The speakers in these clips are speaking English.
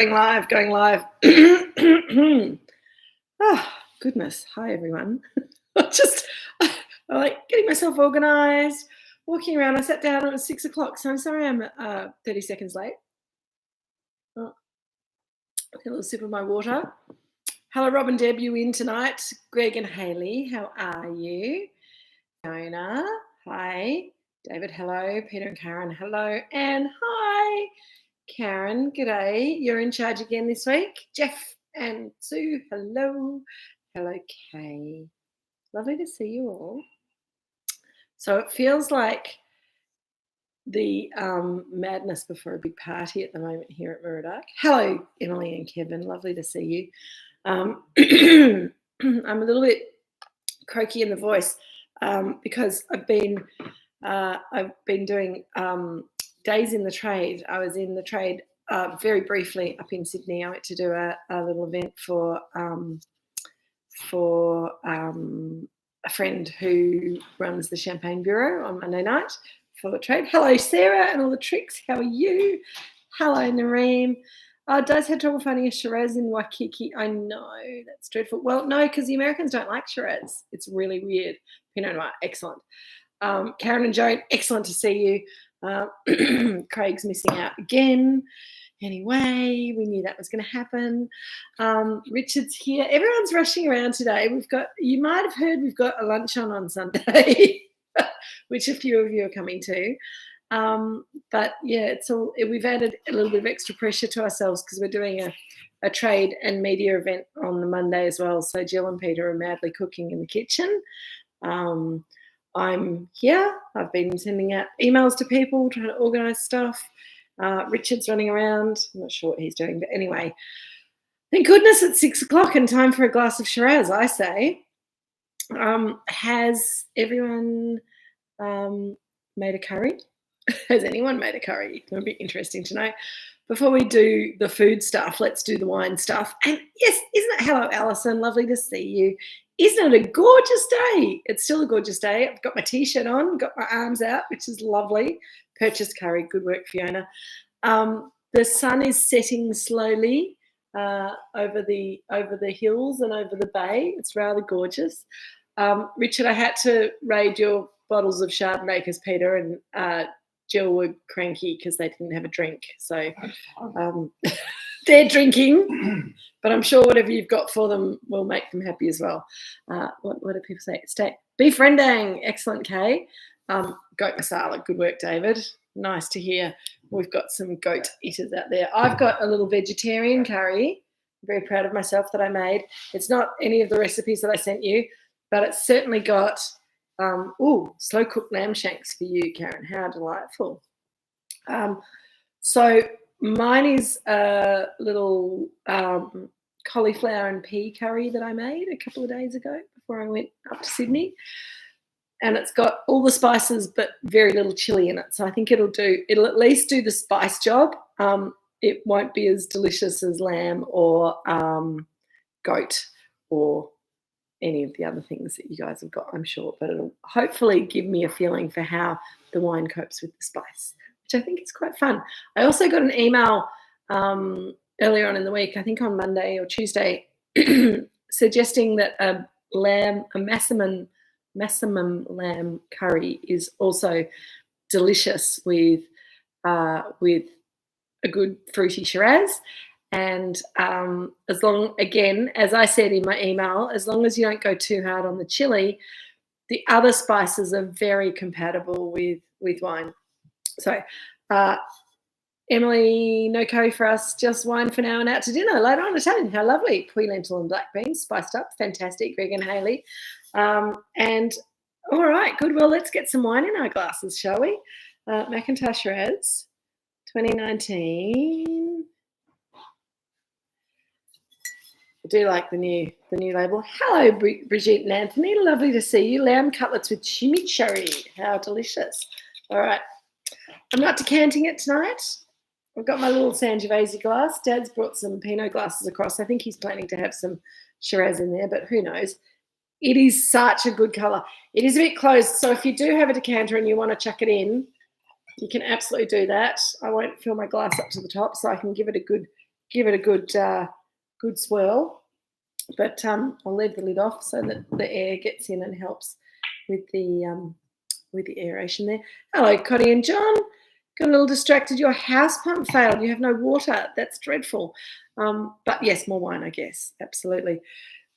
Going live. Oh, goodness. Hi, everyone. I like getting myself organised, walking around. I sat down, it was 6 o'clock, so I'm sorry I'm 30 seconds late. Oh, a little sip of my water. Hello, Rob and Deb, you in tonight? Greg and Hayley, how are you? Fiona, hi. David, hello. Peter and Karen, hello. And hi. Karen, g'day. You're in charge again this week. Jeff and Sue, hello. Hello, Kay. Lovely to see you all. So it feels like the madness before a big party at the moment here at Moorooduc. Hello, Emily and Kevin. Lovely to see you. I'm a little bit croaky in the voice because I've been doing days in the trade. I was in the trade very briefly up in Sydney. I went to do a little event for a friend who runs the Champagne Bureau on Monday night for the trade. Hello, Sarah and all the tricks. How are you? Hello, Nareem. Does had trouble finding a Shiraz in Waikiki. I know, that's dreadful. Well, no, because the Americans don't like Shiraz. It's really weird. Pinot Noir, excellent. Karen and Joan, excellent to see you. Craig's missing out again. Anyway, we knew that was going to happen. Richard's here. Everyone's rushing around today. You might have heard we've got a lunch on Sunday, which a few of you are coming to. But yeah, we've added a little bit of extra pressure to ourselves because we're doing a trade and media event on the Monday as well. So Jill and Peter are madly cooking in the kitchen. I'm here. I've been sending out emails to people, trying to organise stuff. Richard's running around. I'm not sure what he's doing, but anyway, thank goodness it's 6 o'clock and time for a glass of Shiraz, I say. Has everyone made a curry? Has anyone made a curry? It would be interesting to know. Before we do the food stuff, let's do the wine stuff. And yes, isn't it? Hello, Alison. Lovely to see you. Isn't it a gorgeous day? It's still a gorgeous day. I've got my T-shirt on, got my arms out, which is lovely. Purchased curry. Good work, Fiona. The sun is setting slowly over the hills and over the bay. It's rather gorgeous. Richard, I had to raid your bottles of Chardonnay because Peter and Jill were cranky because they didn't have a drink. So they're drinking, but I'm sure whatever you've got for them will make them happy as well. What do people say? Beef rendang. Excellent, Kay. Goat masala. Good work, David. Nice to hear. We've got some goat eaters out there. I've got a little vegetarian curry. I'm very proud of myself that I made. It's not any of the recipes that I sent you, but it's certainly got slow cooked lamb shanks for you, Karen. How delightful. So mine is a little cauliflower and pea curry that I made a couple of days ago before I went up to Sydney. And it's got all the spices but very little chili in it. So I think it'll at least do the spice job. It won't be as delicious as lamb or goat or any of the other things that you guys have got, I'm sure. But it'll hopefully give me a feeling for how the wine copes with the spice, which I think is quite fun. I also got an email earlier on in the week, I think on Monday or Tuesday, suggesting that a Massamum lamb curry is also delicious with a good fruity Shiraz. And as I said in my email, as long as you don't go too hard on the chili, the other spices are very compatible with wine. So Emily, no curry for us, just wine for now and out to dinner later on. Italian, how lovely. Pui lentil and black beans, spiced up. Fantastic, Greg and Hayley. And all right, good. Well, let's get some wine in our glasses, shall we? McIntyre Shiraz, 2019. I do like the new label. Hello, Brigitte and Anthony. Lovely to see you. Lamb cutlets with chimichurri. How delicious. All right. I'm not decanting it tonight. I've got my little Sangiovese glass. Dad's brought some Pinot glasses across. I think he's planning to have some Shiraz in there, but who knows. It is such a good colour. It is a bit closed, so if you do have a decanter and you want to chuck it in, you can absolutely do that. I won't fill my glass up to the top, so I can give it a good give it a good swirl. But I'll leave the lid off so that the air gets in and helps with the aeration there. Hello, Cotty and John. Got a little distracted. Your house pump failed. You have no water. That's dreadful. But yes, more wine, I guess. Absolutely.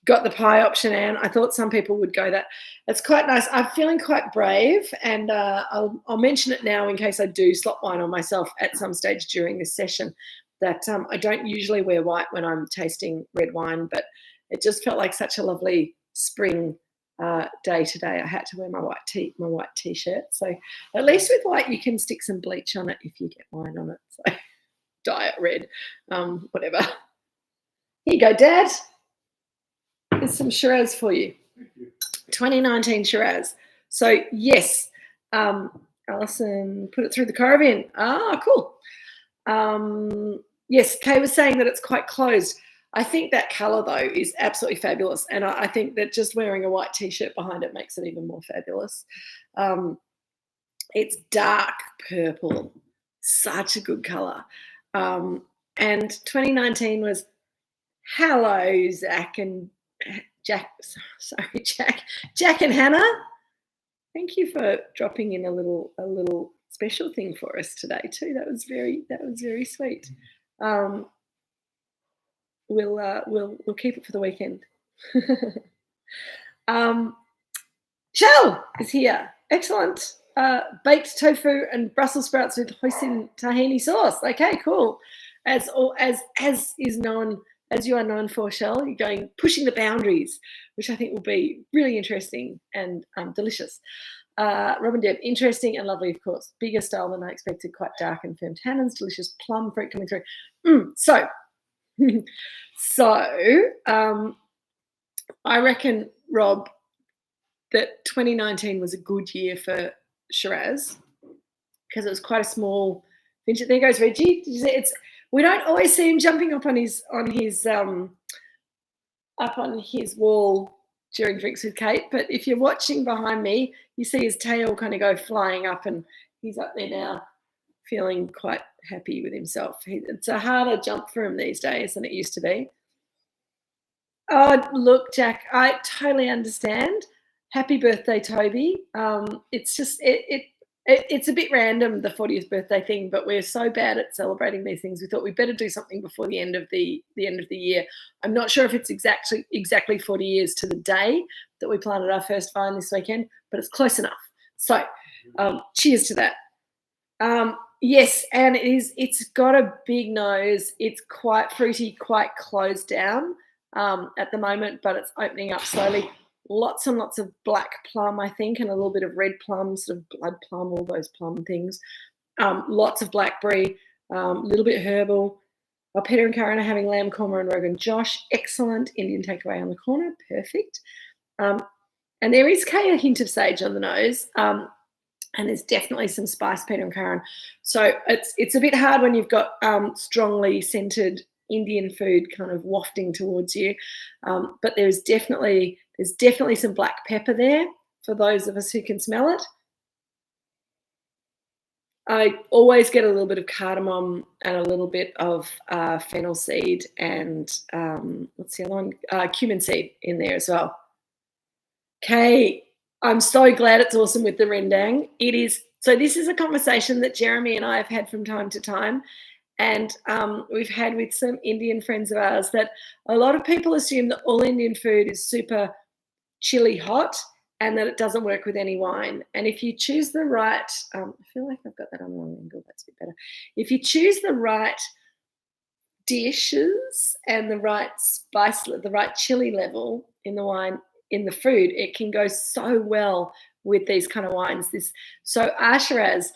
Got the pie option, Anne. I thought some people would go that. It's quite nice. I'm feeling quite brave, and I'll mention it now in case I do slop wine on myself at some stage during this session, that I don't usually wear white when I'm tasting red wine, but it just felt like such a lovely spring day today. I had to wear my white t-shirt. So at least with white, you can stick some bleach on it if you get wine on it. So dye it red, whatever. Here you go, Dad. There's some Shiraz for you. 2019 Shiraz. So yes, Alison put it through the caravan. Ah, cool. Yes, Kay was saying that it's quite closed. I think that colour, though, is absolutely fabulous. And I think that just wearing a white T-shirt behind it makes it even more fabulous. It's dark purple. Such a good colour. And 2019 was, hello, Jack and Hannah. Thank you for dropping in a little special thing for us today too. That was very sweet. We'll keep it for the weekend. Shell is here. Excellent. Baked tofu and Brussels sprouts with hoisin tahini sauce. Okay, cool. As you are known for, Shell, you're pushing the boundaries, which I think will be really interesting and delicious. Robin Deb, interesting and lovely, of course. Bigger style than I expected, quite dark and firm tannins, delicious plum fruit coming through. So I reckon, Rob, that 2019 was a good year for Shiraz because it was quite a small vintage. There goes Reggie. Did you see? We don't always see him jumping up on his wall during Drinks with Kate, but if you're watching behind me, you see his tail kind of go flying up, and he's up there now, feeling quite happy with himself. It's a harder jump for him these days than it used to be. Oh, look, Jack, I totally understand. Happy birthday, Toby. It's just it's a bit random, the 40th birthday thing, but we're so bad at celebrating these things. We thought we'd better do something before the end of the year. I'm not sure if it's exactly 40 years to the day that we planted our first vine this weekend, but it's close enough. So, cheers to that. Yes, and it's got a big nose. It's quite fruity, quite closed down at the moment, but it's opening up slowly. Lots and lots of black plum, I think, and a little bit of red plum, sort of blood plum, all those plum things. Lots of blackberry, a little bit herbal. Peter and Karen are having lamb korma and rogan josh. Excellent. Indian takeaway on the corner. Perfect. And there is a hint of sage on the nose. And there's definitely some spice, Peter and Karen. So it's a bit hard when you've got strongly scented Indian food kind of wafting towards you. But there's definitely some black pepper there for those of us who can smell it. I always get a little bit of cardamom and a little bit of fennel seed and what's the other one? Cumin seed in there as well. Okay, I'm so glad it's awesome with the rendang. It is. So this is a conversation that Jeremy and I have had from time to time. And we've had with some Indian friends of ours that a lot of people assume that all Indian food is super chili hot and that it doesn't work with any wine. And if you choose the right, I feel like I've got that on the wrong angle, that's a bit better. If you choose the right dishes and the right spice, the right chili level in the wine, in the food, it can go so well with these kind of wines. So our Shiraz,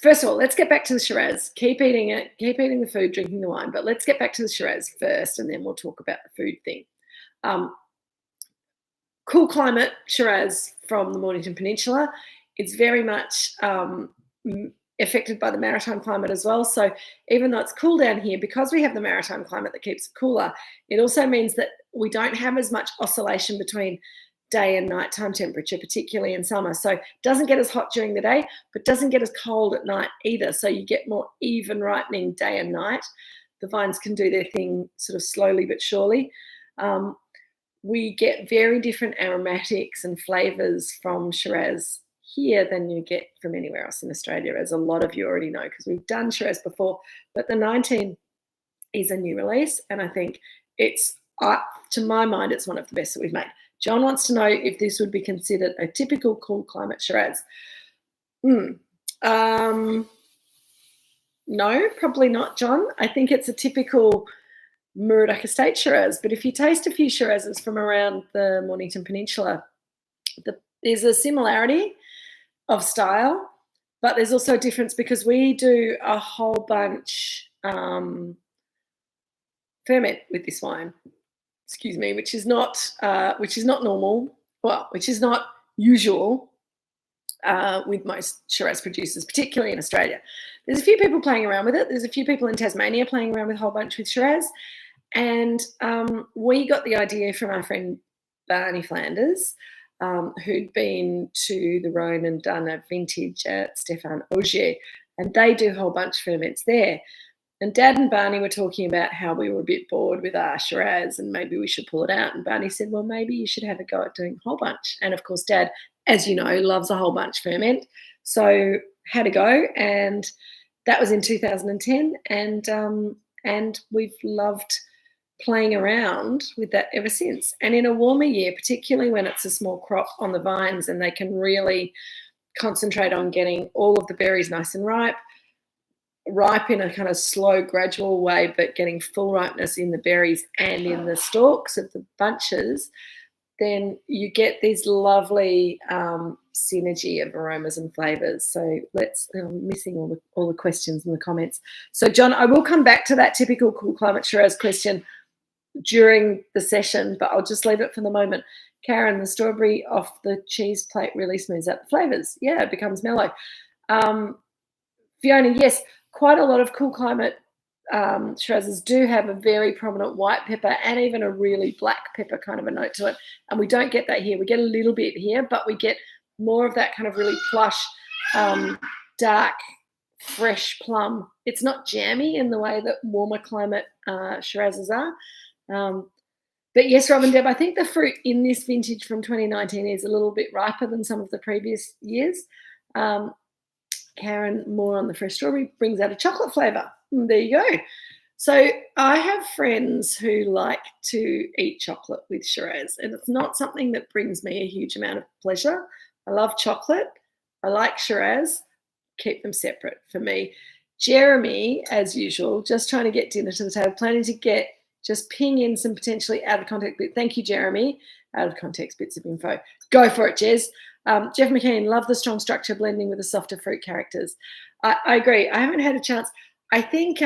first of all, let's get back to the Shiraz. Keep eating it, keep eating the food, drinking the wine, but let's get back to the Shiraz first and then we'll talk about the food thing. Cool climate Shiraz from the Mornington Peninsula. It's very much affected by the maritime climate as well. So even though it's cool down here, because we have the maritime climate that keeps it cooler, it also means that we don't have as much oscillation between day and nighttime temperature, particularly in summer. So it doesn't get as hot during the day, but doesn't get as cold at night either. So you get more even ripening day and night. the vines can do their thing sort of slowly but surely. We get very different aromatics and flavours from Shiraz here than you get from anywhere else in Australia, as a lot of you already know, because we've done Shiraz before. But the 19 is a new release, and I think it's, to my mind, it's one of the best that we've made. John wants to know if this would be considered a typical cool climate Shiraz. No, probably not, John. I think it's a typical Moorooduc Estate Shiraz, but if you taste a few Shirazes from around the Mornington Peninsula, there's a similarity of style, but there's also a difference because we do a whole bunch ferment with this wine, excuse me, which is not normal, well, which is not usual with most Shiraz producers, particularly in Australia. There's a few people playing around with it. There's a few people in Tasmania playing around with a whole bunch with Shiraz. And we got the idea from our friend Barney Flanders, who'd been to the Rhone and done a vintage at Stéphane Augier, and they do a whole bunch of ferments there. And Dad and Barney were talking about how we were a bit bored with our Shiraz and maybe we should pull it out. And Barney said, well, maybe you should have a go at doing a whole bunch. And of course, Dad, as you know, loves a whole bunch ferment. So had a go, and that was in 2010. And we've loved playing around with that ever since. And in a warmer year, particularly when it's a small crop on the vines and they can really concentrate on getting all of the berries nice and ripe in a kind of slow, gradual way, but getting full ripeness in the berries and in the stalks of the bunches, then you get this lovely synergy of aromas and flavours. So I'm missing all the questions in the comments. So John, I will come back to that typical cool climate Shiraz question during the session, but I'll just leave it for the moment. Karen, the strawberry off the cheese plate really smooths out the flavours. Yeah, it becomes mellow. Fiona, yes, quite a lot of cool climate Shirazes do have a very prominent white pepper and even a really black pepper kind of a note to it. And we don't get that here. We get a little bit here, but we get more of that kind of really plush, dark, fresh plum. It's not jammy in the way that warmer climate Shirazes are. But yes, Robin Deb, I think the fruit in this vintage from 2019 is a little bit riper than some of the previous years. Karen, more on the fresh strawberry, brings out a chocolate flavour. There you go. So I have friends who like to eat chocolate with Shiraz, and it's not something that brings me a huge amount of pleasure. I love chocolate. I like Shiraz. Keep them separate for me. Jeremy, as usual, just trying to get dinner to the table, planning to just ping in some potentially out of context bits. Thank you, Jeremy. Out of context bits of info. Go for it, Jez. Jeff McKean, love the strong structure blending with the softer fruit characters. I agree. I haven't had a chance. I think,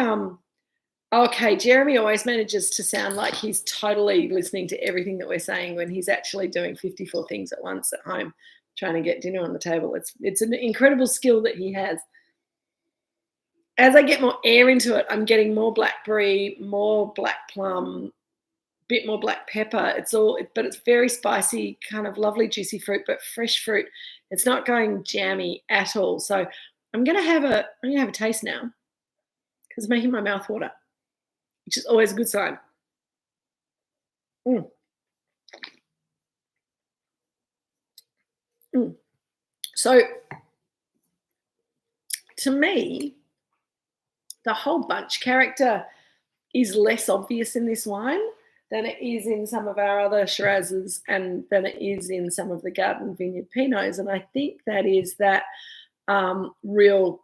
okay, Jeremy always manages to sound like he's totally listening to everything that we're saying when he's actually doing 54 things at once at home, trying to get dinner on the table. It's an incredible skill that he has. As I get more air into it, I'm getting more blackberry, more black plum, bit more black pepper. But it's very spicy, kind of lovely juicy fruit, but fresh fruit. It's not going jammy at all. So I'm gonna have a taste now because it's making my mouth water, which is always a good sign. So to me, the whole bunch character is less obvious in this wine than it is in some of our other Shirazes and than it is in some of the garden vineyard Pinots. And I think that is that real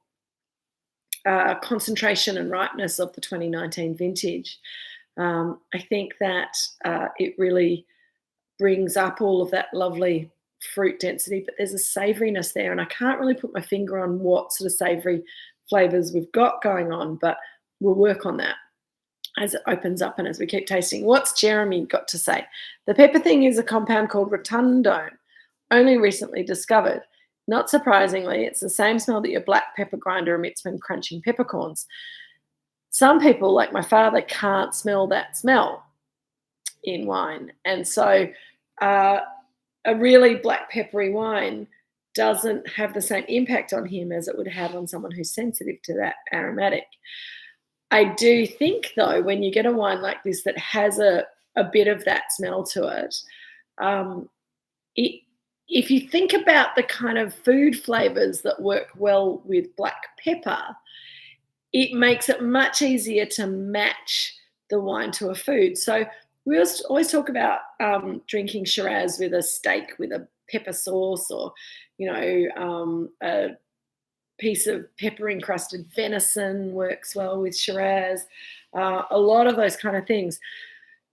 concentration and ripeness of the 2019 vintage. I think that it really brings up all of that lovely fruit density, but there's a savouriness there, and I can't really put my finger on what sort of savoury flavours we've got going on, but we'll work on that as it opens up and as we keep tasting. What's Jeremy got to say? The pepper thing is a compound called rotundone, only recently discovered. Not surprisingly, it's the same smell that your black pepper grinder emits when crunching peppercorns. Some people, like my father, can't smell that smell in wine. And so a really black peppery wine doesn't have the same impact on him as it would have on someone who's sensitive to that aromatic. I do think, though, when you get a wine like this that has a bit of that smell to it, um, it if you think about the kind of food flavors that work well with black pepper, it makes it much easier to match the wine to a food. So we always talk about drinking Shiraz with a steak with a pepper sauce, or a piece of pepper encrusted venison works well with Shiraz. A lot of those kind of things.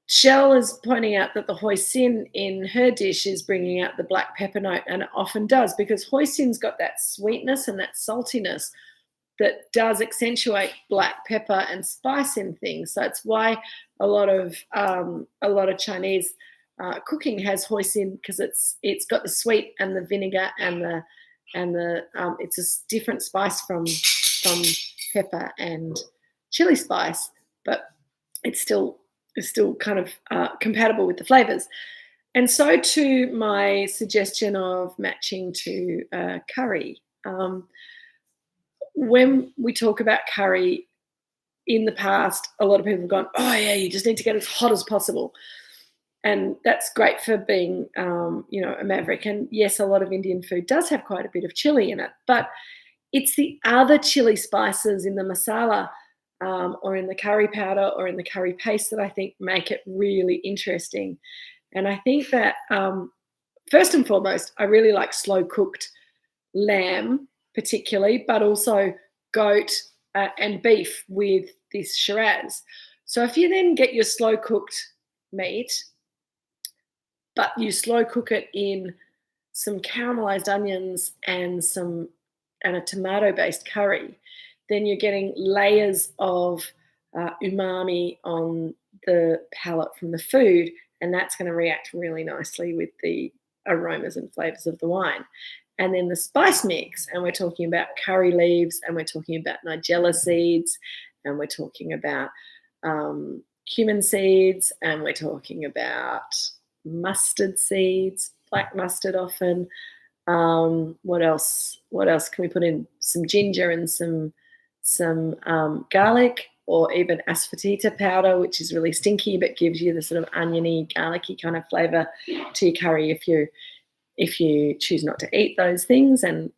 Shell is pointing out that the hoisin in her dish is bringing out the black pepper note, and it often does, because hoisin's got that sweetness and that saltiness that does accentuate black pepper and spice in things. So it's why a lot of Chinese cooking has hoisin, because it's got the sweet and the vinegar and the it's a different spice from pepper and chili spice, but it's still kind of compatible with the flavors. And so to my suggestion of matching to curry. When we talk about curry in the past, a lot of people have gone, oh yeah, you just need to get as hot as possible. And that's great for being, a maverick. And yes, a lot of Indian food does have quite a bit of chili in it, but it's the other chili spices in the masala, or in the curry powder or in the curry paste, that I think make it really interesting. And I think that first and foremost, I really like slow cooked lamb particularly, but also goat and beef with this Shiraz. So if you then get your slow cooked meat, but you slow cook it in some caramelized onions and a tomato based curry, then you're getting layers of umami on the palate from the food, and that's going to react really nicely with the aromas and flavors of the wine. And then the spice mix, and we're talking about curry leaves, and we're talking about nigella seeds, and we're talking about cumin seeds, and we're talking about mustard seeds, black mustard often. What else? What else can we put in? Some ginger and some garlic, or even asafoetida powder, which is really stinky but gives you the sort of oniony, garlicky kind of flavour to your curry if you choose not to eat those things, and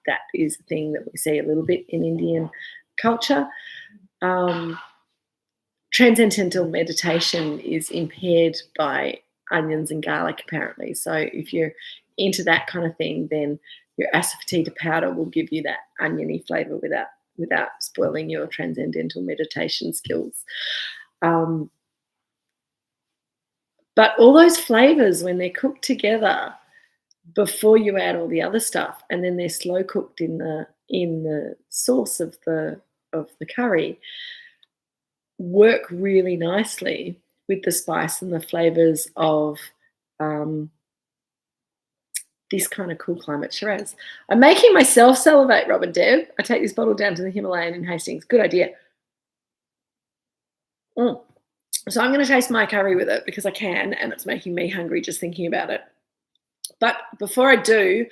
that is the thing that we see a little bit in Indian culture. Transcendental meditation is impaired by onions and garlic, apparently. So if you're into that kind of thing, then your asafoetida powder will give you that oniony flavour without spoiling your transcendental meditation skills. But all those flavors, when they're cooked together before you add all the other stuff, and then they're slow cooked in the sauce of the curry, work really nicely with the spice and the flavors of this kind of cool climate Shiraz. I'm making myself salivate, Rob and Deb. I take this bottle down to the Himalayan in Hastings. Good idea. So I'm going to taste my curry with it because I can, and it's making me hungry just thinking about it. But before I do,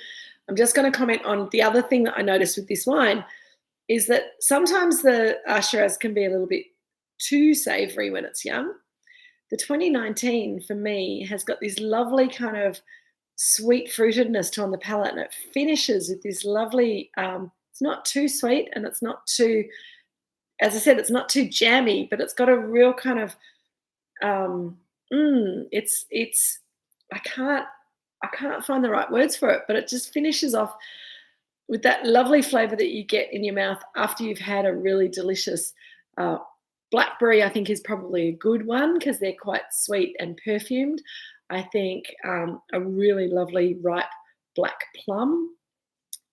I'm just going to comment on the other thing that I noticed with this wine, is that sometimes the Shiraz can be a little bit too savoury when it's young. The 2019 for me has got this lovely kind of sweet fruitedness on the palate, and it finishes with this lovely, it's not too sweet and it's not too, as I said, it's not too jammy, but it's got a real kind of, it's I can't find the right words for it, but it just finishes off with that lovely flavour that you get in your mouth after you've had a really delicious blackberry. I think is probably a good one because they're quite sweet and perfumed. I think a really lovely ripe black plum.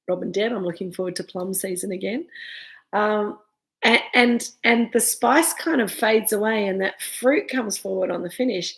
Rob and Deb, I'm looking forward to plum season again. And the spice kind of fades away and that fruit comes forward on the finish.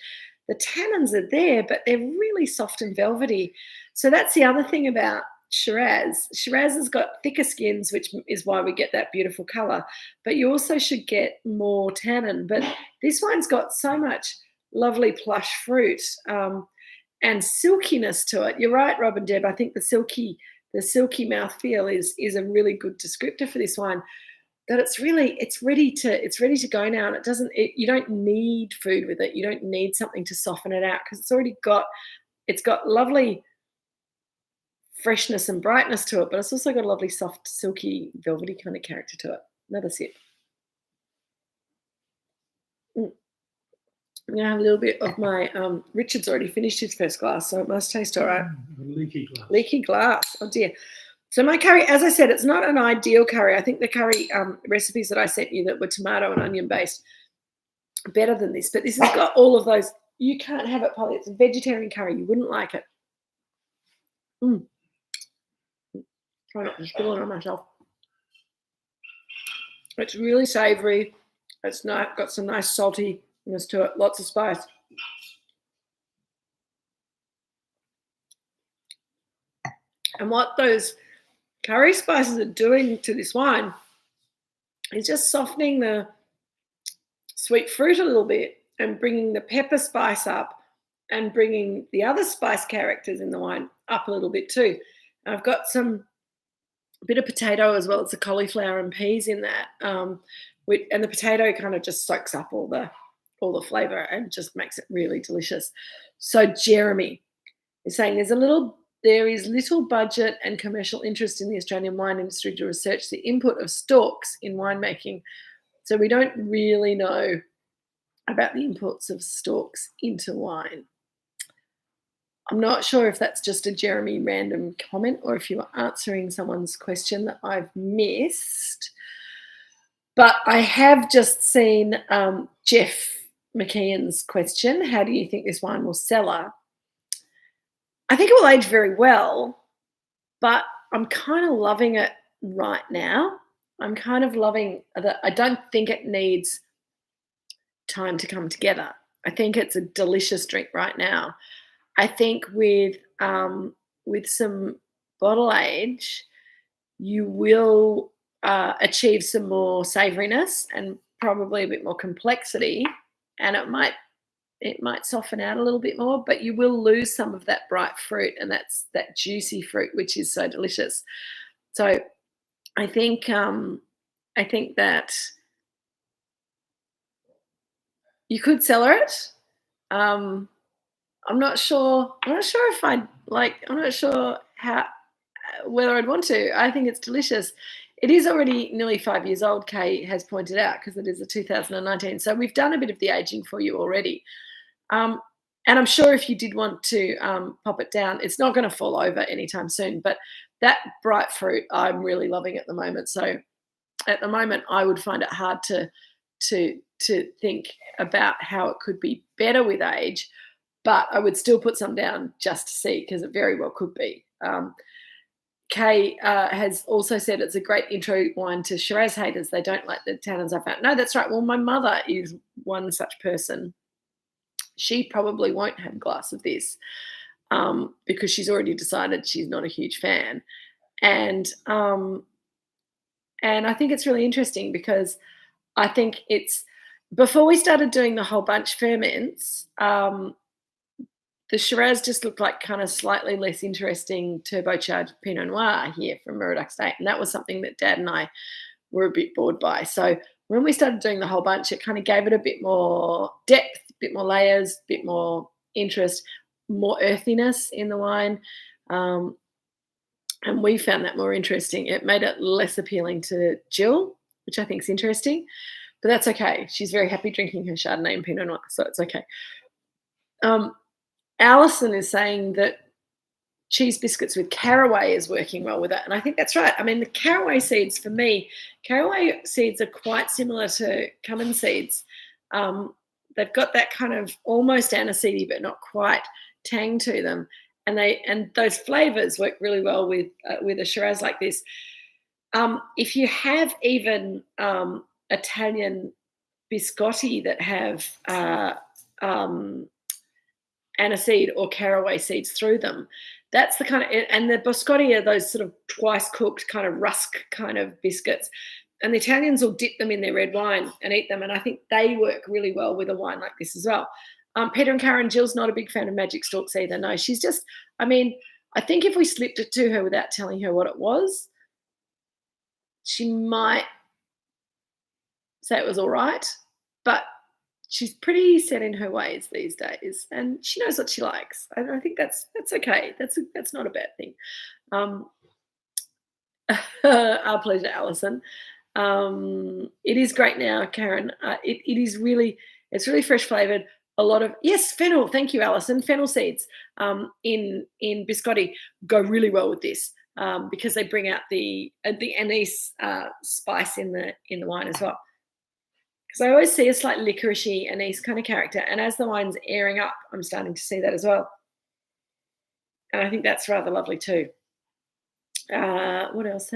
The tannins are there, but they're really soft and velvety. So that's the other thing about Shiraz. Shiraz has got thicker skins, which is why we get that beautiful colour, but you also should get more tannin. But this one's got so much lovely plush fruit and silkiness to it. You're right, Rob and Deb. I think the silky mouthfeel is a really good descriptor for this wine. that it's ready to go now, and you don't need food with it. You don't need something to soften it out because it's got lovely freshness and brightness to it, but it's also got a lovely soft, silky, velvety kind of character to it. Another sip. I'm gonna have a little bit of my Richard's already finished his first glass, so it must taste all right. Leaky glass. Leaky glass. Oh dear. So my curry, as I said, it's not an ideal curry. I think the curry recipes that I sent you that were tomato and onion based are better than this, but this has got all of those. You can't have it, Polly. It's a vegetarian curry. You wouldn't like it. Try not to spill it on myself. It's really savoury. It's got some nice saltiness to it. Lots of spice. And what those curry spices are doing to this wine is just softening the sweet fruit a little bit and bringing the pepper spice up and bringing the other spice characters in the wine up a little bit too. And I've got a bit of potato as well as the cauliflower and peas in that. And the potato kind of just soaks up all the flavour and just makes it really delicious. So Jeremy is saying there is little budget and commercial interest in the Australian wine industry to research the input of stalks in winemaking. So we don't really know about the inputs of stalks into wine. I'm not sure if that's just a Jeremy random comment or if you are answering someone's question that I've missed. But I have just seen Jeff McKeon's question. How do you think this wine will sell? I think it will age very well, but I'm kind of loving it right now. I'm kind of loving that. I don't think it needs time to come together. I think it's a delicious drink right now. I think with some bottle age, you will achieve some more savouriness and probably a bit more complexity, and it might soften out a little bit more, but you will lose some of that bright fruit, and that's that juicy fruit, which is so delicious. So I think that you could cellar it. I'm not sure if I'd like. I'm not sure whether I'd want to. I think it's delicious. It is already nearly 5 years old, Kay has pointed out, because it is a 2019. So we've done a bit of the aging for you already. And I'm sure if you did want to pop it down, it's not going to fall over anytime soon. But that bright fruit, I'm really loving at the moment. So at the moment, I would find it hard to think about how it could be better with age. But I would still put some down just to see, because it very well could be. Kay has also said it's a great intro wine to Shiraz haters. They don't like the tannins I found. No, that's right. Well, my mother is one such person. She probably won't have a glass of this because she's already decided she's not a huge fan. And I think it's really interesting because I think before we started doing the whole bunch ferments, the Shiraz just looked like kind of slightly less interesting turbocharged Pinot Noir here from Moorooduc Estate. And that was something that Dad and I were a bit bored by. So when we started doing the whole bunch, it kind of gave it a bit more depth, a bit more layers, a bit more interest, more earthiness in the wine. And we found that more interesting. It made it less appealing to Jill, which I think is interesting. But that's okay. She's very happy drinking her Chardonnay and Pinot Noir, so it's okay. Alison is saying that cheese biscuits with caraway is working well with it. And I think that's right. I mean, the caraway seeds, for me, caraway seeds are quite similar to cumin seeds. They've got that kind of almost aniseedy, but not quite tang to them. And those flavours work really well with a Shiraz like this. If you have even Italian biscotti that have aniseed or caraway seeds through them, that's the kind of, and the biscotti are those sort of twice cooked kind of rusk kind of biscuits, and the Italians will dip them in their red wine and eat them, and I think they work really well with a wine like this as well. Peter and Karen, Jill's not a big fan of magic stalks either. No, she's just, I mean, I think if we slipped it to her without telling her what it was, she might say it was all right, but she's pretty set in her ways these days, and she knows what she likes. And I think that's okay. That's not a bad thing. Um, our pleasure, Alison. It is great now, Karen. It is really, it's really fresh flavored. A lot of, yes, fennel. Thank you, Alison. Fennel seeds in biscotti go really well with this because they bring out the anise spice in the wine as well. Because I always see a slight licoricey anise kind of character, and as the wine's airing up, I'm starting to see that as well. And I think that's rather lovely too. What else?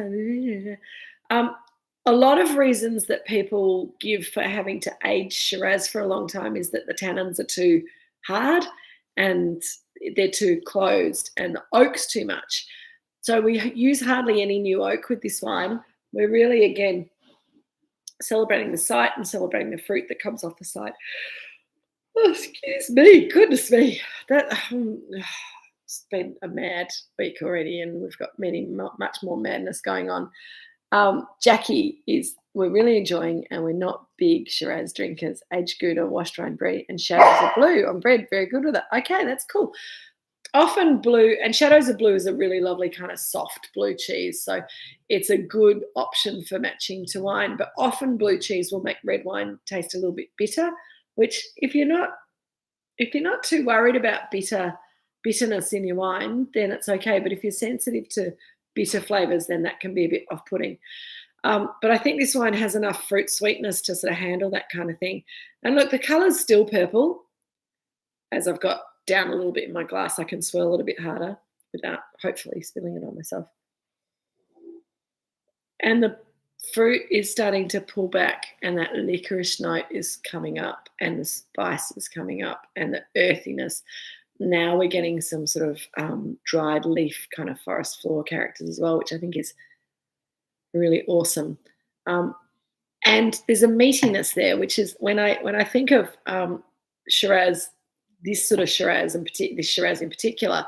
A lot of reasons that people give for having to age Shiraz for a long time is that the tannins are too hard and they're too closed, and the oak's too much. So we use hardly any new oak with this wine. We're really, again, celebrating the site and celebrating the fruit that comes off the site. Oh, excuse me, goodness me. It's been a mad week already, and we've got much more madness going on. Jackie we're really enjoying, and we're not big Shiraz drinkers. Aged Gouda, washed rind brie, and shadows of blue on bread. Very good with it. Okay, that's cool. Often blue, and shadows of blue is a really lovely kind of soft blue cheese. So it's a good option for matching to wine. But often blue cheese will make red wine taste a little bit bitter, which if you're not too worried about bitterness in your wine, then it's okay. But if you're sensitive to bitter flavors, then that can be a bit off-putting. But I think this wine has enough fruit sweetness to sort of handle that kind of thing. And look, the color's still purple. As I've got down a little bit in my glass, I can swirl it a bit harder without hopefully spilling it on myself. And the fruit is starting to pull back, and that licorice note is coming up, and the spice is coming up, and the earthiness. Now we're getting some sort of dried leaf kind of forest floor characters as well, which I think is really awesome. And there's a meatiness there, which is when I think of Shiraz, this sort of Shiraz, and this Shiraz in particular,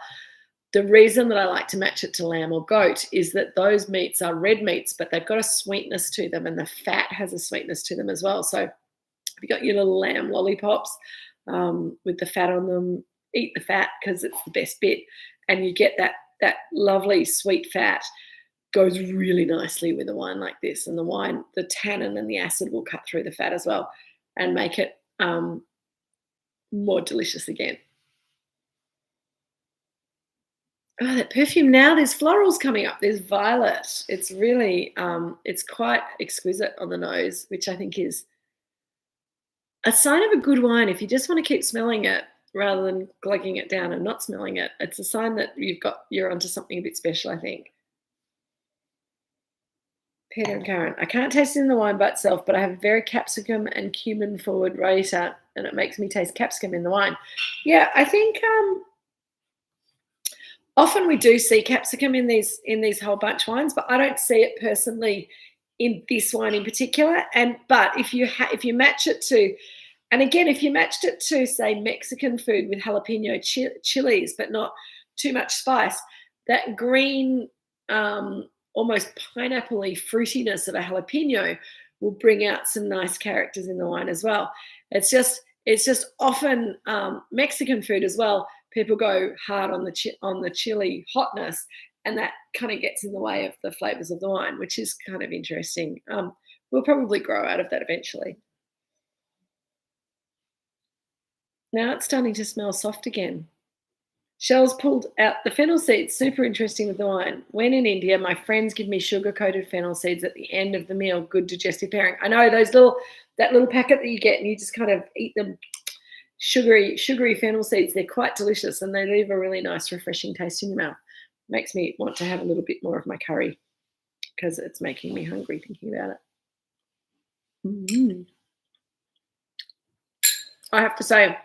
the reason that I like to match it to lamb or goat is that those meats are red meats, but they've got a sweetness to them, and the fat has a sweetness to them as well. So if you've got your little lamb lollipops with the fat on them, eat the fat because it's the best bit, and you get that lovely sweet fat. Goes really nicely with a wine like this, and the tannin and the acid will cut through the fat as well and make it more delicious again. Oh, that perfume now, there's florals coming up. There's violet. It's really, it's quite exquisite on the nose, which I think is a sign of a good wine. If you just want to keep smelling it rather than glugging it down and not smelling it, it's a sign that you're onto something a bit special, I think. Peter and Karen, I can't taste it in the wine by itself, but I have a very capsicum and cumin forward rater, and it makes me taste capsicum in the wine. Yeah, I think often we do see capsicum in these whole bunch wines, but I don't see it personally in this wine in particular. But if you match it to, and again, if you matched it to, say, Mexican food with jalapeno chilies, but not too much spice, that green, almost pineapple-y fruitiness of a jalapeno will bring out some nice characters in the wine as well. It's just often Mexican food as well. People go hard on the chili hotness, and that kind of gets in the way of the flavors of the wine, which is kind of interesting. We'll probably grow out of that eventually. Now it's starting to smell soft again. Shell's pulled out the fennel seeds. Super interesting with the wine. When in India, my friends give me sugar-coated fennel seeds at the end of the meal. Good digestive pairing. I know that little packet that you get, and you just kind of eat them. Sugary fennel seeds. They're quite delicious, and they leave a really nice, refreshing taste in your mouth. Makes me want to have a little bit more of my curry because it's making me hungry thinking about it. Mm-hmm. I have to say,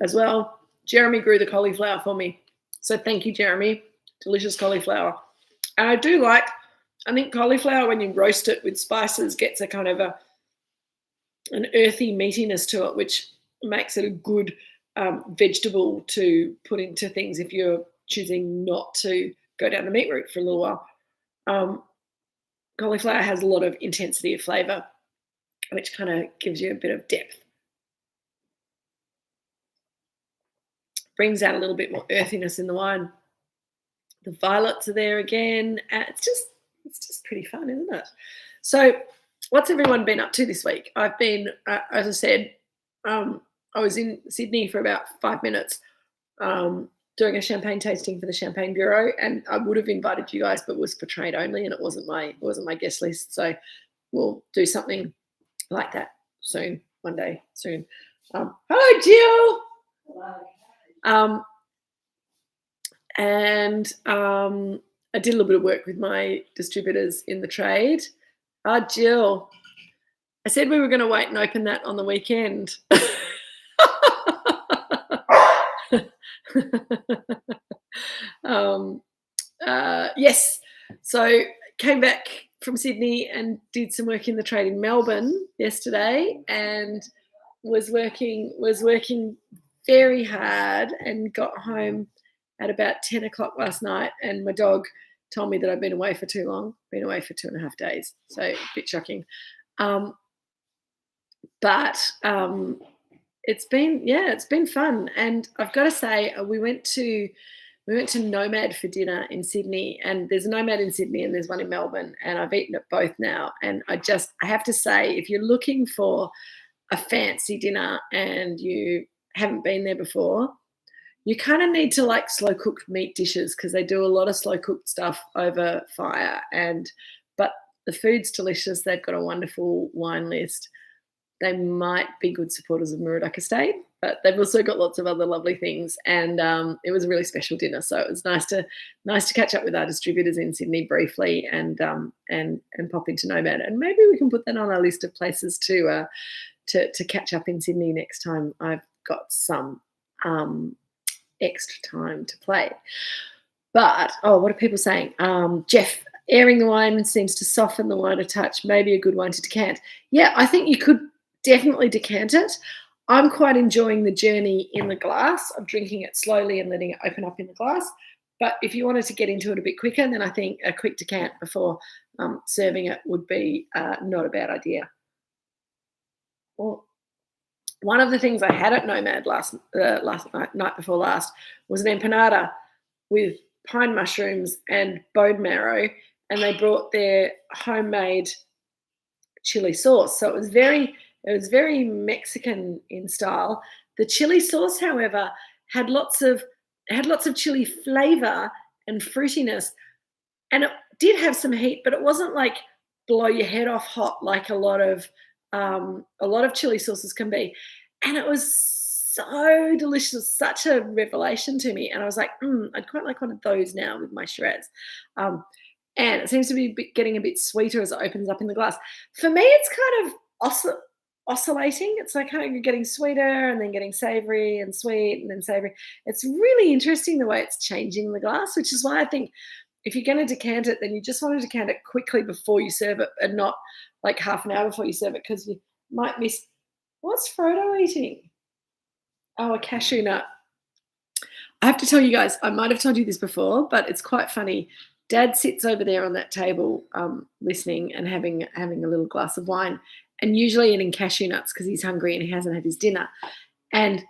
as well, Jeremy grew the cauliflower for me. So thank you, Jeremy. Delicious cauliflower. And I think cauliflower, when you roast it with spices, gets a kind of an earthy meatiness to it, which makes it a good vegetable to put into things if you're choosing not to go down the meat route for a little while. Cauliflower has a lot of intensity of flavour, which kind of gives you a bit of depth. Brings out a little bit more earthiness in the wine. The violets are there again. It's just pretty fun, isn't it? So what's everyone been up to this week? I've been, as I said, I was in Sydney for about 5 minutes doing a champagne tasting for the Champagne Bureau, and I would have invited you guys, but it was for trade only, and it wasn't my guest list. So we'll do something like that soon, one day soon. Hello, Jill. Hello. And I did a little bit of work with my distributors in the trade. Jill, I said we were going to wait and open that on the weekend. Yes, so came back from Sydney and did some work in the trade in Melbourne yesterday, and was working very hard, and got home at about 10 o'clock last night, and my dog told me that I've been away for too long. Been away for 2.5 days, so a bit shocking. But it's been fun, and I've got to say, we went to Nomad for dinner in Sydney, and there's a Nomad in Sydney and there's one in Melbourne, and I've eaten at both now, and I have to say, if you're looking for a fancy dinner and you haven't been there before, you kind of need to like slow cooked meat dishes, because they do a lot of slow cooked stuff over fire, but the food's delicious. They've got a wonderful wine list. They might be good supporters of Moorooduc Estate, but they've also got lots of other lovely things. And it was a really special dinner, so it was nice to catch up with our distributors in Sydney briefly, and pop into Nomad, and maybe we can put that on our list of places to catch up in Sydney next time I've got some extra time to play. But what are people saying? Jeff, airing the wine seems to soften the wine a touch. Maybe a good wine to decant. Yeah, I think you could definitely decant it. I'm quite enjoying the journey in the glass of drinking it slowly and letting it open up in the glass. But if you wanted to get into it a bit quicker, then I think a quick decant before serving it would be not a bad idea. Well, one of the things I had at Nomad last night before last was an empanada with pine mushrooms and bone marrow, and they brought their homemade chili sauce. So it was very Mexican in style. The chili sauce, however, had lots of chili flavor and fruitiness, and it did have some heat, but it wasn't like blow your head off hot like a lot of chili sauces can be. And it was so delicious, such a revelation to me. And I was like, I'd quite like one of those now with my Shiraz. And it seems to be getting a bit sweeter as it opens up in the glass. For me, it's kind of oscillating. It's like kind of getting sweeter and then getting savory and sweet and then savory. It's really interesting the way it's changing the glass, which is why I think if you're going to decant it, then you just want to decant it quickly before you serve it, and not like half an hour before you serve it, because you might miss. What's Frodo eating? Oh, a cashew nut. I have to tell you guys, I might have told you this before, but it's quite funny. Dad sits over there on that table listening and having a little glass of wine, and usually eating cashew nuts because he's hungry and he hasn't had his dinner. And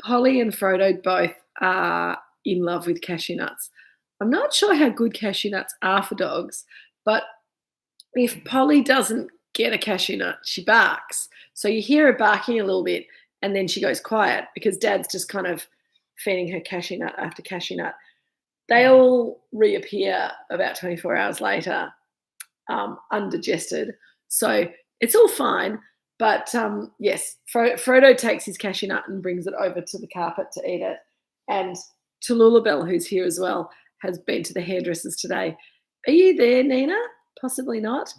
Polly and Frodo both are in love with cashew nuts. I'm not sure how good cashew nuts are for dogs, but if Polly doesn't get a cashew nut, she barks. So you hear her barking a little bit, and then she goes quiet because Dad's just kind of feeding her cashew nut after cashew nut. They all reappear about 24 hours later, undigested. So it's all fine. But yes, Frodo takes his cashew nut and brings it over to the carpet to eat it. And Tallulah, who's here as well, has been to the hairdressers today. Are you there, Nina? Possibly not.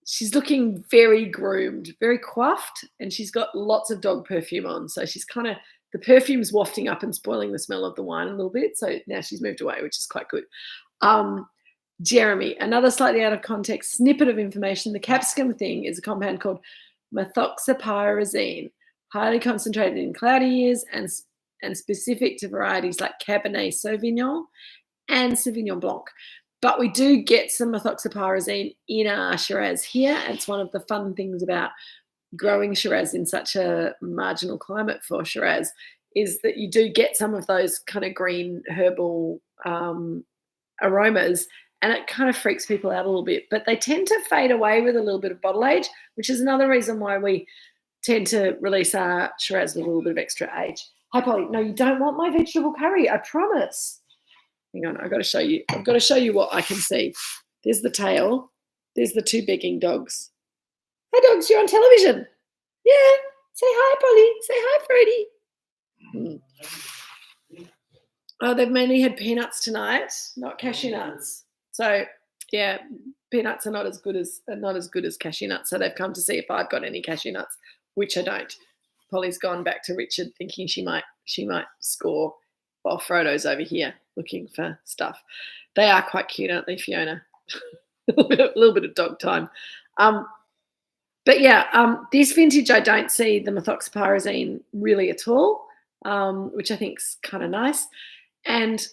She's looking very groomed, very coiffed, and she's got lots of dog perfume on. So she's kind of, the perfume's wafting up and spoiling the smell of the wine a little bit. So now she's moved away, which is quite good. Jeremy, another slightly out of context snippet of information. The capsicum thing is a compound called methoxypyrazine, highly concentrated in cloudy years and specific to varieties like Cabernet Sauvignon and Sauvignon Blanc. But we do get some methoxypyrazine in our Shiraz here. It's one of the fun things about growing Shiraz in such a marginal climate for Shiraz is that you do get some of those kind of green herbal aromas, and it kind of freaks people out a little bit. But they tend to fade away with a little bit of bottle age, which is another reason why we tend to release our Shiraz with a little bit of extra age. Hi, Polly. No, you don't want my vegetable curry. I promise. Hang on, I've got to show you. I've got to show you what I can see. There's the tail. There's the two begging dogs. Hi, dogs. You're on television. Yeah. Say hi, Polly. Say hi, Freddie. Oh, they've mainly had peanuts tonight, not cashew nuts. So yeah, peanuts are not as good as cashew nuts. So they've come to see if I've got any cashew nuts, which I don't. Polly's gone back to Richard, thinking she might score, while Frodo's over here looking for stuff. They are quite cute, aren't they, Fiona? a little bit of dog time. But yeah, this vintage I don't see the methoxypyrazine really at all, which I think's kind of nice. And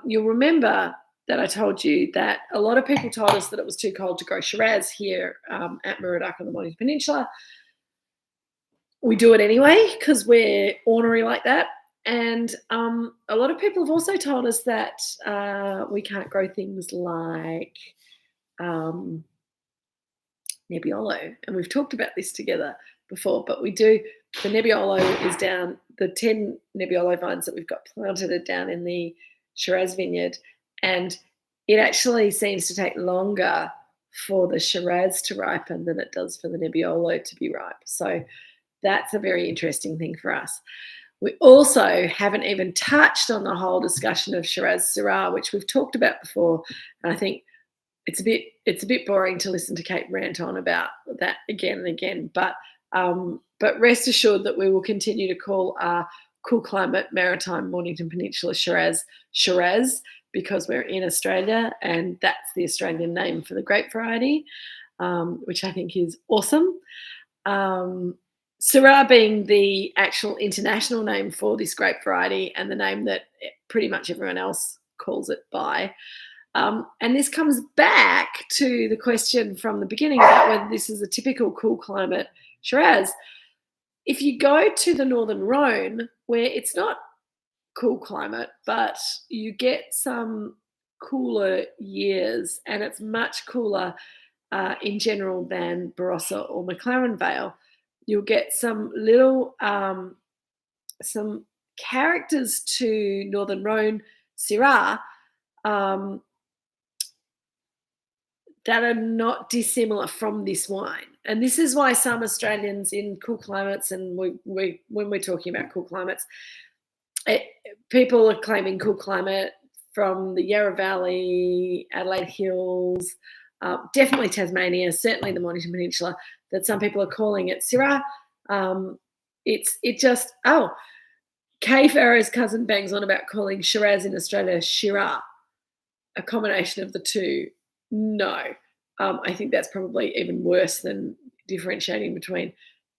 you'll remember that I told you that a lot of people told us that it was too cold to grow Shiraz here at Moorooduc on the Mornington Peninsula. We do it anyway because we're ornery like that. And a lot of people have also told us that we can't grow things like Nebbiolo. And we've talked about this together before, but we do. The Nebbiolo is down, the 10 Nebbiolo vines that we've got planted are down in the Shiraz vineyard. And it actually seems to take longer for the Shiraz to ripen than it does for the Nebbiolo to be ripe. So that's a very interesting thing for us. We also haven't even touched on the whole discussion of Shiraz Syrah, which we've talked about before. And I think it's a bit boring to listen to Kate rant on about that again and again. But rest assured that we will continue to call our cool climate maritime Mornington Peninsula Shiraz, because we're in Australia and that's the Australian name for the grape variety, which I think is awesome. Syrah being the actual international name for this grape variety and the name that pretty much everyone else calls it by. And this comes back to the question from the beginning about whether this is a typical cool climate Shiraz. If you go to the Northern Rhone, where it's not cool climate, but you get some cooler years and it's much cooler in general than Barossa or McLaren Vale, you'll get some little some characters to Northern Rhone Syrah that are not dissimilar from this wine. And this is why some Australians in cool climates, and when we're talking about cool climates, people are claiming cool climate from the Yarra Valley, Adelaide Hills, definitely Tasmania, certainly the Mornington Peninsula, that some people are calling it Syrah. Kay Farrow's cousin bangs on about calling Shiraz in Australia Shiraz, a combination of the two. No, I think that's probably even worse than differentiating between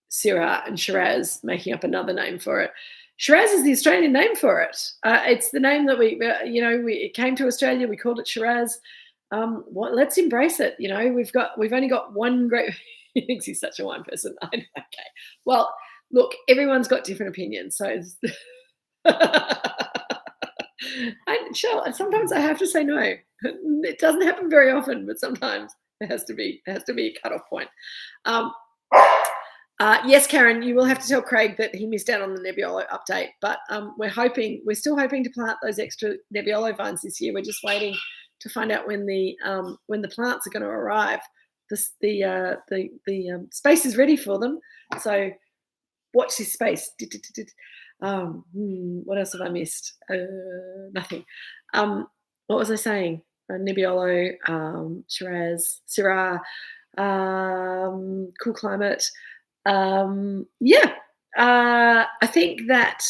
Syrah and Shiraz, making up another name for it. Shiraz is the Australian name for it. It's the name that it came to Australia. We called it Shiraz. Let's embrace it. We've only got one great. He thinks he's such a wine person. I know. Okay. Well, look, everyone's got different opinions, so. Sometimes I have to say no. It doesn't happen very often, but sometimes there has to be a cutoff point. Yes, Karen, you will have to tell Craig that he missed out on the Nebbiolo update, but we're still hoping to plant those extra Nebbiolo vines this year. We're just waiting to find out when the plants are going to arrive. The space is ready for them, so watch this space. What else have I missed? Nothing. What was I saying? Nebbiolo, Shiraz, Syrah, cool climate. I think that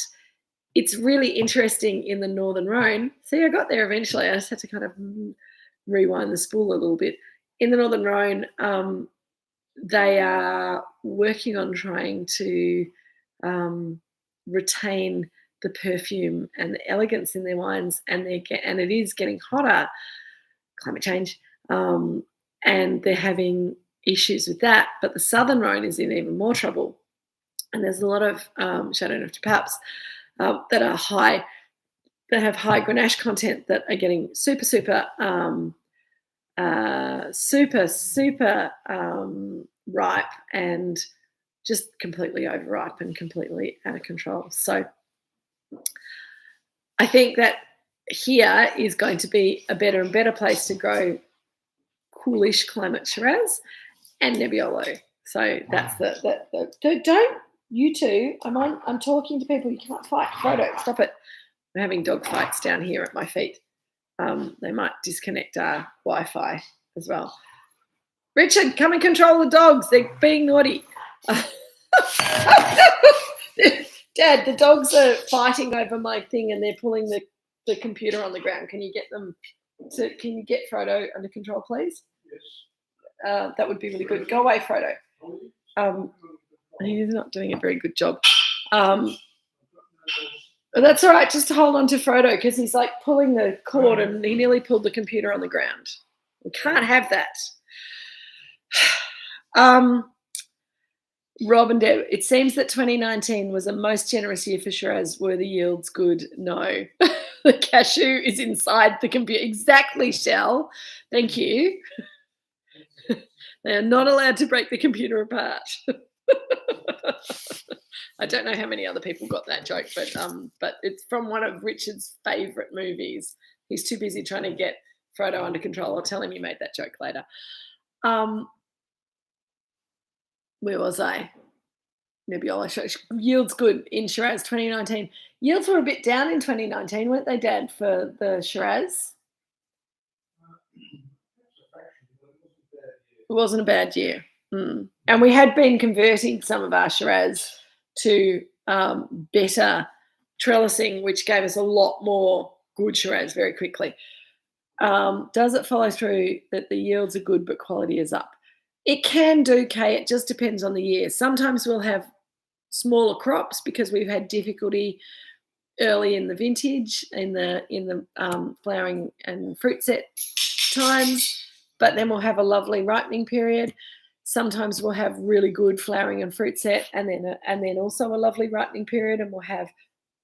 it's really interesting in the Northern Rhone. See, I got there eventually. I just had to kind of rewind the spool a little bit. In the Northern Rhone, they are working on trying to retain the perfume and the elegance in their wines, and it is getting hotter, climate change, and they're having issues with that, but the southern Rhone is in even more trouble. And there's a lot of Chardonnay du Papes that are high, that have high Grenache content that are getting super ripe and just completely overripe and completely out of control. So I think that here is going to be a better and better place to grow coolish climate Shiraz and Nebbiolo. So that's the don't you two. I'm talking to people. You can't fight. Frodo, stop it. We're having dog fights down here at my feet. They might disconnect our Wi-Fi as well. Richard, come and control the dogs. They're being naughty. Dad, the dogs are fighting over my thing and they're pulling the computer on the ground. Can you get Frodo under control, please? Yes. That would be really good. Go away, Frodo. He's not doing a very good job. That's all right. Just hold on to Frodo because he's like pulling the cord and he nearly pulled the computer on the ground. We can't have that. Rob and Deb, it seems that 2019 was a most generous year for Shiraz. Were the yields good? No. The cashew is inside the computer. Exactly, Shell. Thank you. They are not allowed to break the computer apart. I don't know how many other people got that joke, but it's from one of Richard's favourite movies. He's too busy trying to get Frodo under control. I'll tell him you made that joke later. Where was I? Nebbiolo. Yields good in Shiraz 2019. Yields were a bit down in 2019, weren't they, Dad, for the Shiraz? It wasn't a bad year. And we had been converting some of our Shiraz to better trellising, which gave us a lot more good Shiraz very quickly. Does it follow through that the yields are good but quality is up? It can do, Kay. It just depends on the year. Sometimes we'll have smaller crops because we've had difficulty early in the vintage, in the flowering and fruit set times, but then we'll have a lovely ripening period. Sometimes we'll have really good flowering and fruit set, and then also a lovely ripening period, and we'll have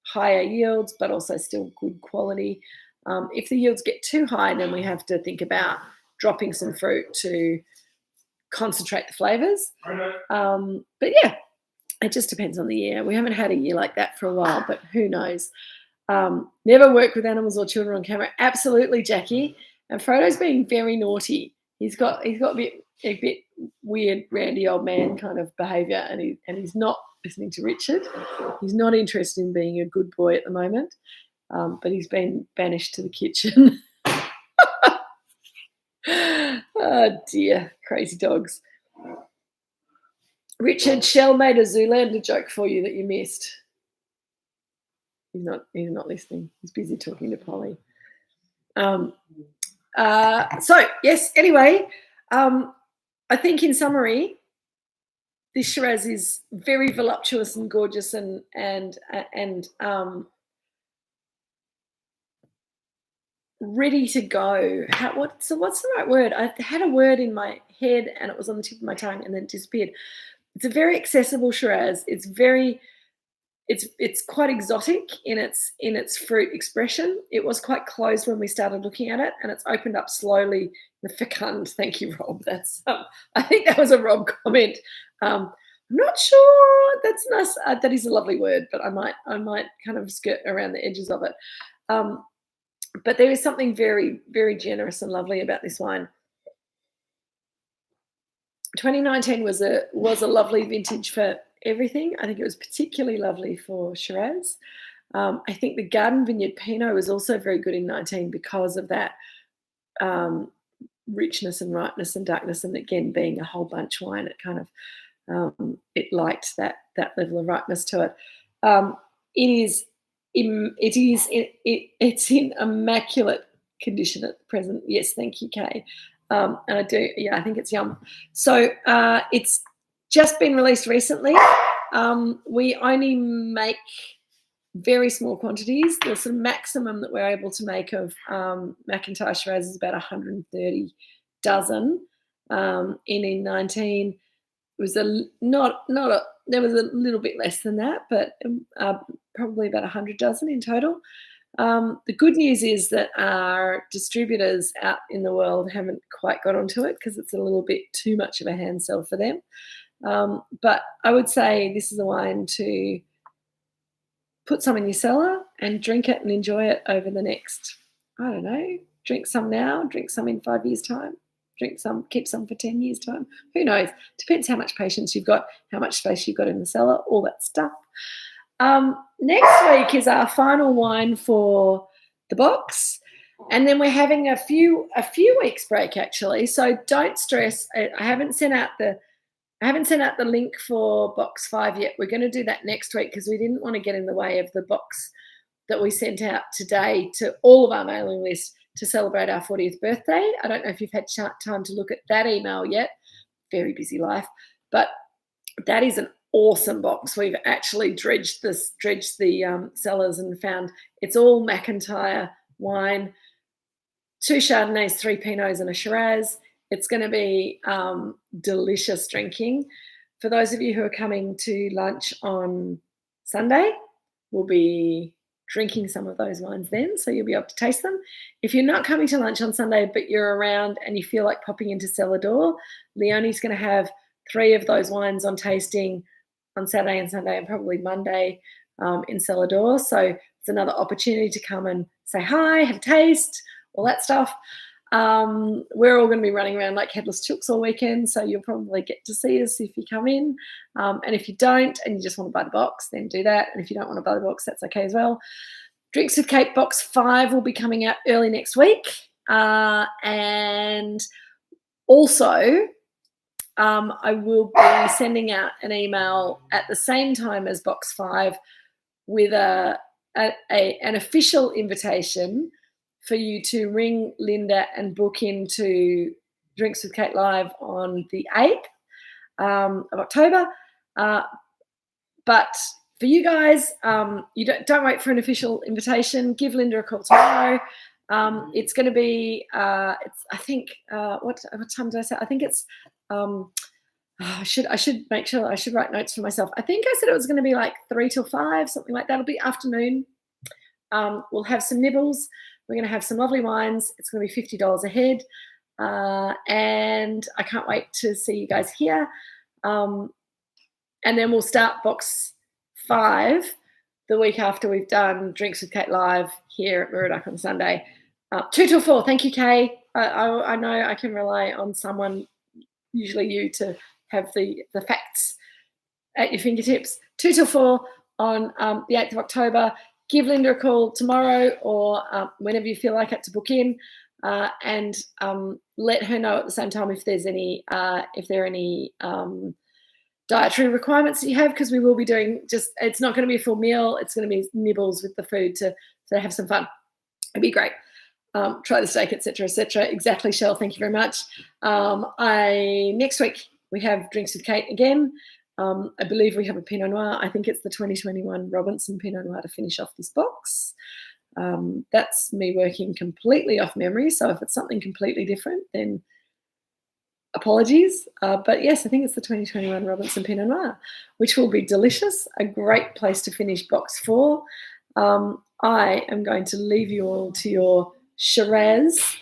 higher yields, but also still good quality. If the yields get too high, then we have to think about dropping some fruit to concentrate the flavours. But yeah, it just depends on the year. We haven't had a year like that for a while, but who knows? Never work with animals or children on camera. Absolutely, Jackie. And Frodo's being very naughty. He's got a bit weird, randy old man kind of behaviour, and he's not listening to Richard. He's not interested in being a good boy at the moment, but he's been banished to the kitchen. Oh dear, crazy dogs. Richard, Shell made a Zoolander joke for you that you missed. He's not listening. He's busy talking to Polly. So yes, anyway, I think in summary, this Shiraz is very voluptuous and gorgeous and ready to go. What's the right word? I had a word in my head and it was on the tip of my tongue and then it disappeared. It's a very accessible Shiraz. It's quite exotic in its fruit expression. It was quite closed when we started looking at it, and it's opened up slowly. The fecund. Thank you, Rob. That's I think that was a Rob comment. I'm not sure. That's nice. That is a lovely word, but I might kind of skirt around the edges of it. But there is something very, very generous and lovely about this wine. 2019 was a lovely vintage for everything. I think it was particularly lovely for Shiraz. I think the Garden Vineyard Pinot was also very good in 19 because of that richness and ripeness and darkness, and again being a whole bunch wine, it kind of it liked that level of ripeness to it. It's in immaculate condition at present. Yes, thank you, Kay. And I do, yeah, I think it's yum. So it's just been released recently. We only make very small quantities. The sort of maximum that we're able to make of McIntyre Shiraz is about 130 dozen. in 19. It was there was a little bit less than that, but probably about 100 dozen in total. The good news is that our distributors out in the world haven't quite got onto it because it's a little bit too much of a hand sell for them. But I would say this is a wine to put some in your cellar and drink it and enjoy it over the next, I don't know, drink some now, drink some in 5 years' time, drink some, keep some for 10 years' time. Who knows? Depends how much patience you've got, how much space you've got in the cellar, all that stuff. Next week is our final wine for the box. And then we're having a few weeks break, actually. So don't stress. I haven't sent out the link for box 5 yet. We're going to do that next week because we didn't want to get in the way of the box that we sent out today to all of our mailing list to celebrate our 40th birthday. I don't know if you've had time to look at that email yet. Very busy life. But that is an awesome box. We've actually dredged the cellars and found it's all McIntyre wine, 2 Chardonnays, 3 Pinots and a Shiraz. It's going to be delicious drinking. For those of you who are coming to lunch on Sunday, we'll be drinking some of those wines then, so you'll be able to taste them. If you're not coming to lunch on Sunday, but you're around and you feel like popping into Cellar Door, Leonie's going to have 3 of those wines on tasting on Saturday and Sunday and probably Monday in Cellar Door. So it's another opportunity to come and say hi, have a taste, all that stuff. We're all going to be running around like headless chooks all weekend, so you'll probably get to see us if you come in. And if you don't and you just want to buy the box, then do that. And if you don't want to buy the box, that's okay as well. Drinks with Kate box 5 will be coming out early next week. And also, I will be sending out an email at the same time as box 5 with an official invitation for you to ring Linda and book into Drinks with Kate Live on the 8th of October. But for you guys, you don't wait for an official invitation. Give Linda a call tomorrow. It's going to be, I think, what time did I say? I think it's, I should make sure, I should write notes for myself. I think I said it was going to be like 3 till 5, something like that. It'll be afternoon. We'll have some nibbles. We're going to have some lovely wines. It's going to be $50 a head. And I can't wait to see you guys here. And then we'll start box 5 the week after we've done Drinks with Kate Live here at Moorooduc on Sunday. 2 till 4. Thank you, Kay. I know I can rely on someone, usually you, to have the facts at your fingertips. 2 till 4 on the 8th of October. Give Linda a call tomorrow or whenever you feel like it to book in, and let her know at the same time if there are any dietary requirements that you have, because we will be doing it's not going to be a full meal. It's going to be nibbles with the food to have some fun. It'd be great. Try the steak, etc., etc. Exactly, Shell. Thank you very much. Next week we have Drinks with Kate again. I believe we have a Pinot Noir. I think it's the 2021 Robinson Pinot Noir to finish off this box. That's me working completely off memory. So if it's something completely different, then apologies. But yes, I think it's the 2021 Robinson Pinot Noir, which will be delicious. A great place to finish box 4. I am going to leave you all to your Shiraz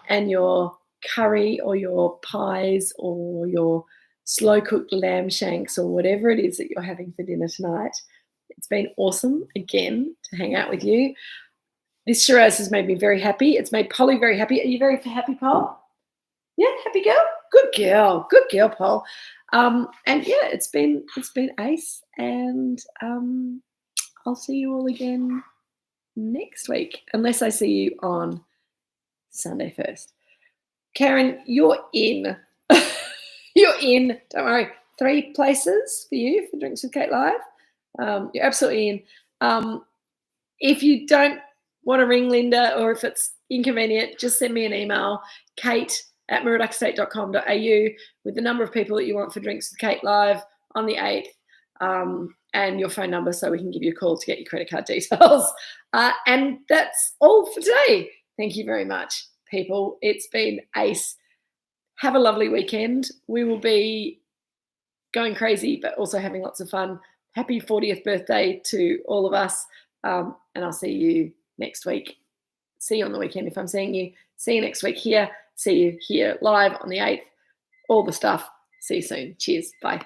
and your curry or your pies or your slow-cooked lamb shanks or whatever it is that you're having for dinner tonight. It's been awesome, again, to hang out with you. This Shiraz has made me very happy. It's made Polly very happy. Are you very happy, Paul? Yeah, happy girl? Good girl. Good girl, Paul. And yeah, it's been ace. And I'll see you all again next week, unless I see you on Sunday first. Karen, you're in. You're in. Don't worry. 3 places for you for Drinks with Kate Live. You're absolutely in. If you don't want to ring Linda, or if it's inconvenient, just send me an email, kate@moorooducestate.com.au, with the number of people that you want for Drinks with Kate Live on the 8th, and your phone number so we can give you a call to get your credit card details. And that's all for today. Thank you very much, people. It's been ace. have a lovely weekend. We will be going crazy, but also having lots of fun. Happy 40th birthday to all of us. And I'll see you next week. See you on the weekend if I'm seeing you. See you next week here. See you here live on the 8th. All the stuff. See you soon. Cheers. Bye.